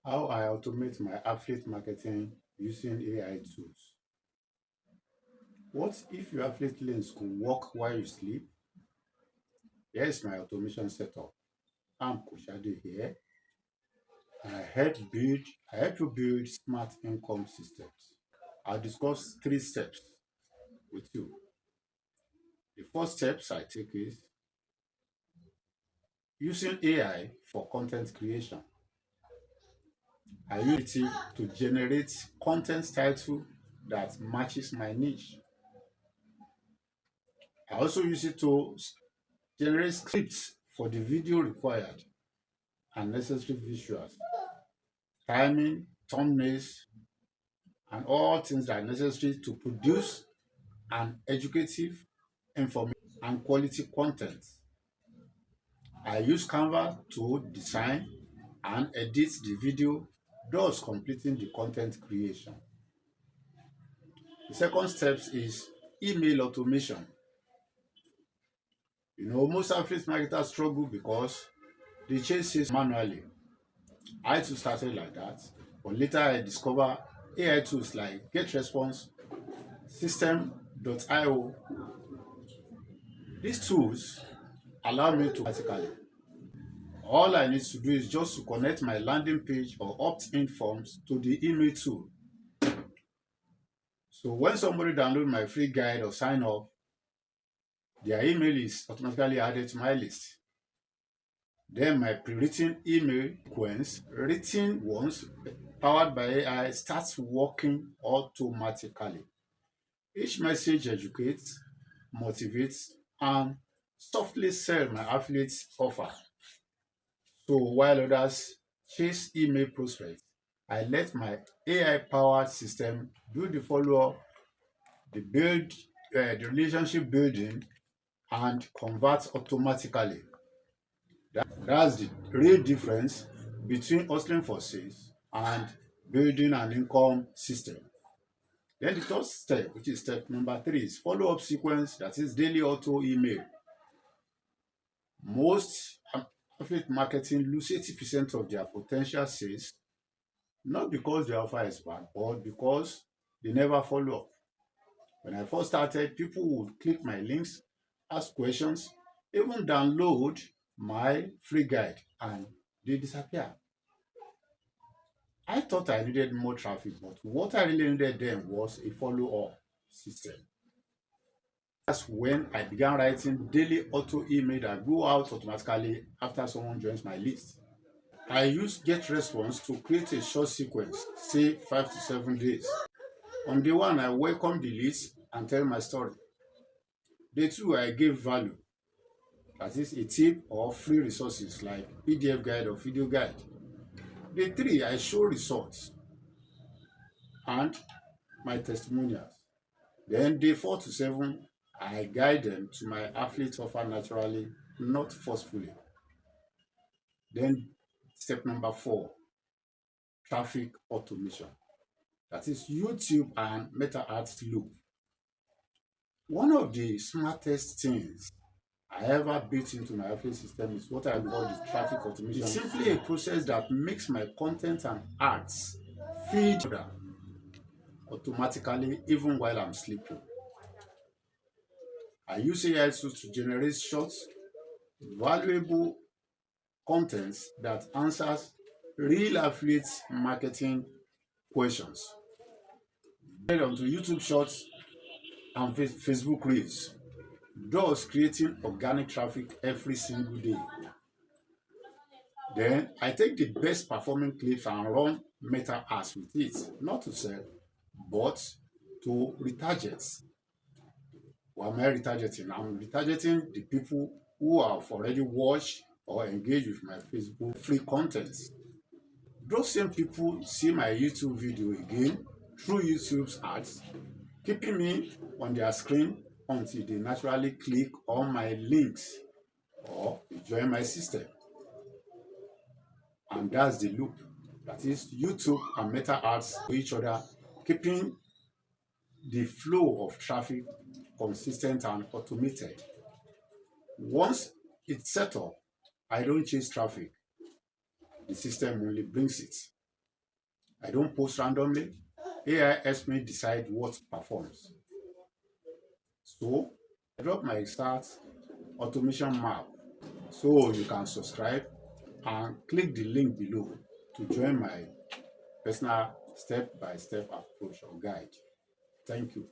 How I automate my affiliate marketing using AI tools. What if your affiliate links could work while you sleep? Here is my automation setup. I'm Kushade here. I help you build smart income systems. I'll discuss three steps with you. The first steps I take is using AI for content creation. I use it to generate content title that matches my niche. I also use it to generate scripts for the video required and necessary visuals, timing, thumbnails, and all things that are necessary to produce an educative, informative, and quality content. I use Canva to design and edit the video, thus completing the content creation. The second step is email automation. Most affiliate marketers struggle because they chase sales manually. I too started like that, but later I discovered AI tools like GetResponse, System.io. These tools allow me to practically. All I need to do is just to connect my landing page or opt-in forms to the email tool. So when somebody download my free guide or sign up, their email is automatically added to my list. Then my pre-written email sequence, written ones powered by AI, starts working automatically. Each message educates, motivates, and softly sell my affiliate offer. So while others chase email prospects, I let my AI-powered system do the follow-up, the relationship building, and convert automatically. That's the real difference between hustling for sales and building an income system. Then the third step, which is step number three, is follow-up sequence, that is daily auto email. Most affiliate marketing lose 80% of their potential sales, not because the offer is bad, but because they never follow up. When I first started, people would click my links, ask questions, even download my free guide, and they disappear. I thought I needed more traffic, but what I really needed then was a follow-up system. That's when I began writing daily auto email that go out automatically after someone joins my list. I use GetResponse to create a short sequence, say 5 to 7 days. On day one, I welcome the leads and tell my story. Day two, I give value, that is a tip or free resources like PDF guide or video guide. Day three, I show results and my testimonials. Then day 4 to 7, I guide them to my affiliate offer naturally, not forcefully. Then step number four, traffic automation. That is YouTube and Meta Ads loop. One of the smartest things I ever built into my affiliate system is what I call the traffic automation. It's simply a process that makes my content and ads feed automatically even while I'm sleeping. I use AI tools to generate short, valuable contents that answers real affiliate marketing questions. Head onto YouTube Shorts and Facebook Reels, thus creating organic traffic every single day. Then I take the best performing clips and run meta ads with it, not to sell, but to retarget. What am I retargeting? I'm retargeting the people who have already watched or engaged with my Facebook free content. Those same people see my YouTube video again through YouTube's ads, keeping me on their screen until they naturally click on my links or join my system. And that's the loop. That is YouTube and Meta ads to each other, keeping the flow of traffic consistent and automated. Once it's set up, I don't chase traffic. The system only brings it. I don't post randomly. AI helps me decide what performs. So I drop my exact automation map so you can subscribe and click the link below to join my personal step-by-step approach or guide. Thank you.